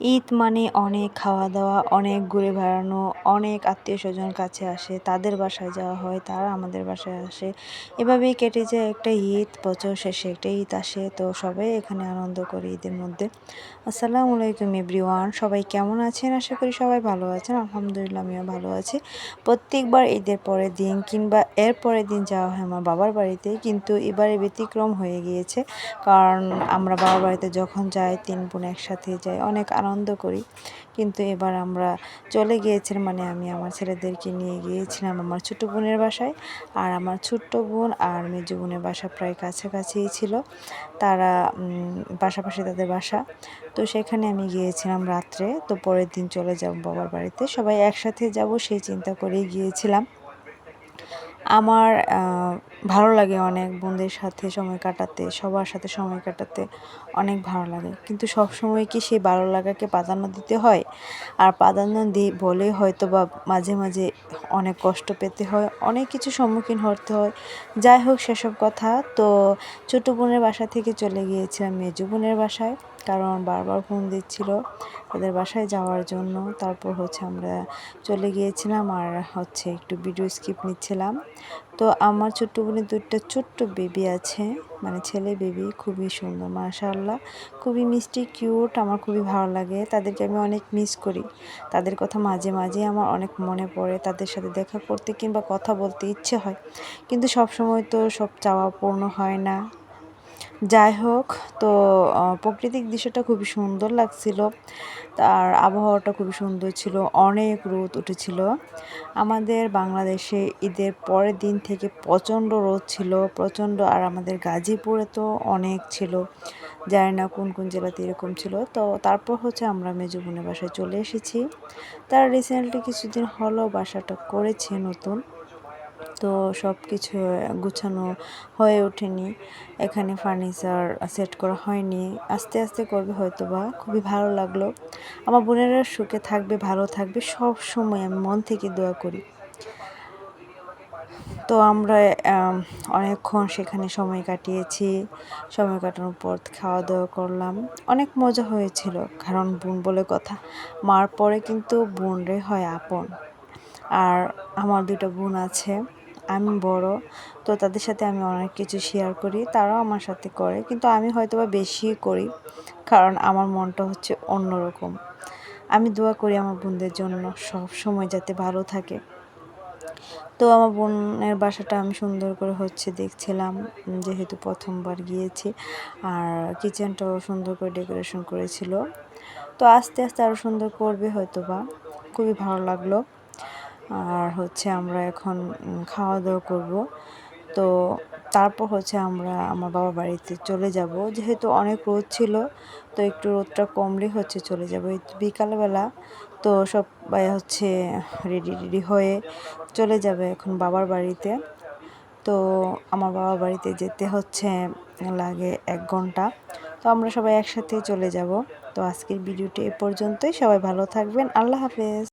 ঈদ মানে অনেক খাওয়া দাওয়া, অনেক ঘুরে বেড়ানো, অনেক আত্মীয়স্বজন কাছে আসে, তাদের বাসায় যাওয়া হয়, তারা আমাদের বাসায় আসে। এভাবেই কেটে যায় একটা ঈদ, বছর শেষে একটা ঈদ আসে। তো সবাই এখানে আনন্দ করে ঈদের মধ্যে। আসসালামু আলাইকুম এভরিওয়ান, সবাই কেমন আছেন? আশা করি সবাই ভালো আছেন। আলহামদুলিল্লাহ আমিও ভালো আছি। প্রত্যেকবার ঈদের পরের দিন কিংবা এর পরের দিন যাওয়া হয় আমার বাবার বাড়িতে, কিন্তু এবারে ব্যতিক্রম হয়ে গিয়েছে। কারণ আমরা বাবার বাড়িতে যখন যাই 3 বোন একসাথে যাই, অনেক আনন্দ করি। কিন্তু এবার আমরা চলে গিয়েছিলাম, মানে আমি আমার ছেলেদেরকে নিয়ে গিয়েছিলাম আমার ছোটো বোনের বাসায়। আর আমার ছোট্ট বোন আর মেজো বোনের বাসা প্রায় কাছাকাছিই ছিল, তারা পাশাপাশি তাদের বাসা। তো সেখানে আমি গিয়েছিলাম রাত্রে। তো পরের দিন চলে যাব বাবার বাড়িতে, সবাই একসাথে যাব সেই চিন্তা করেই গিয়েছিলাম। আমার ভালো লাগে অনেক বোনদের সাথে সময় কাটাতে, সবার সাথে সময় কাটাতে অনেক ভালো লাগে। কিন্তু সব সময় কি সেই ভালো লাগাকে প্রাধান্য দিতে হয়? আর প্রাধান্য দিই বলেই হয়তো বা মাঝে মাঝে অনেক কষ্ট পেতে হয়, অনেক কিছু সম্মুখীন হতে হয়। যাই হোক সেসব কথা। তো ছোটো বোনের বাসা থেকে চলে গিয়েছিলাম মেজো বোনের বাসায়, কারণ বারবার ফোন দিচ্ছিল তাদের বাসায় যাওয়ার জন্য। তারপর আমরা চলে গিয়েছিলাম আর একটু ভিডিও স্কিপ নিচ্ছিলাম। তো আমার ছোট্ট বোনের 2টা ছোট্ট বেবি আছে, মানে ছেলে বেবি, খুবই সুন্দর মাশাআল্লাহ, খুবই মিষ্টি কিউট। আমার খুবই ভালো লাগে, তাদেরকে আমি অনেক মিস করি। তাদের কথা মাঝে মাঝে আমার অনেক মনে পড়ে, তাদের সাথে দেখা করতে কিংবা কথা বলতে ইচ্ছে হয়, কিন্তু সব সময় তো সব চাওয়া পূর্ণ হয় না। যাই হোক, তো প্রাকৃতিক দৃশ্যটা খুবই সুন্দর লাগছিল, তার আবহাওয়াটা খুবই সুন্দর ছিল, অনেক রোদ উঠেছিল। আমাদের বাংলাদেশে ঈদের পরের দিন থেকে প্রচণ্ড রোদ ছিল, প্রচণ্ড। আর আমাদের গাজীপুরে তো অনেক ছিল, জানি না কোন কোন জেলাতে এরকম ছিল। তো তারপর আমরা মেজো বোনের বাসায় চলে এসেছি। তারা রিসেন্টলি কিছুদিন হলো বাসাটা করেছে নতুন, তো সব কিছু গুছানো হয়ে ওঠেনি, এখানে ফার্নিচার সেট করা হয়নি, আস্তে আস্তে করবে হয়তো বা। খুবই ভালো লাগলো। আমার বোনেরা সুখে থাকবে, ভালো থাকবে, সব সময় আমি মন থেকে দোয়া করি। তো আমরা অনেকক্ষণ সেখানে সময় কাটিয়েছি। সময় কাটানোর পর খাওয়া দাওয়া করলাম, অনেক মজা হয়েছিল। কারণ বোন বলে কথা, মার পরে কিন্তু বোনরে হয় আপন। আর আমার 2টা বোন আছে, আমি বড়। তো তাদের সাথে আমি অনেক কিছু শেয়ার করি, তারাও আমার সাথে করে, কিন্তু আমি হয়তো বা বেশি করি, কারণ আমার মনটা অন্যরকম। আমি দোয়া করি আমার বোনদের জন্য সব সময় যাতে ভালো থাকে। তো আমার বোনের বাসাটা আমি সুন্দর করে দেখছিলাম, যেহেতু প্রথমবার গিয়েছি। আর কিচেনটাও সুন্দর করে ডেকোরেশন করেছিল। তো আস্তে আস্তে আরও সুন্দর করবে হয়তো বা। খুবই ভালো লাগলো। আর আমরা এখন খাওয়া দাওয়া করব। তো তারপর আমরা আমার বাবার বাড়িতে চলে যাব, যেহেতু অনেক রোদ ছিল। তো একটু রোদটা কমলে চলে যাব এই বিকালবেলা। তো সবাই রেডি হয়ে চলে যাবে এখন বাবার বাড়িতে। তো আমার বাবার বাড়িতে যেতে লাগে 1 ঘন্টা। তো আমরা সবাই একসাথে চলে যাব। তো আজকের ভিডিওটি এ পর্যন্তই, সবাই ভালো থাকবেন, আল্লাহ হাফেজ।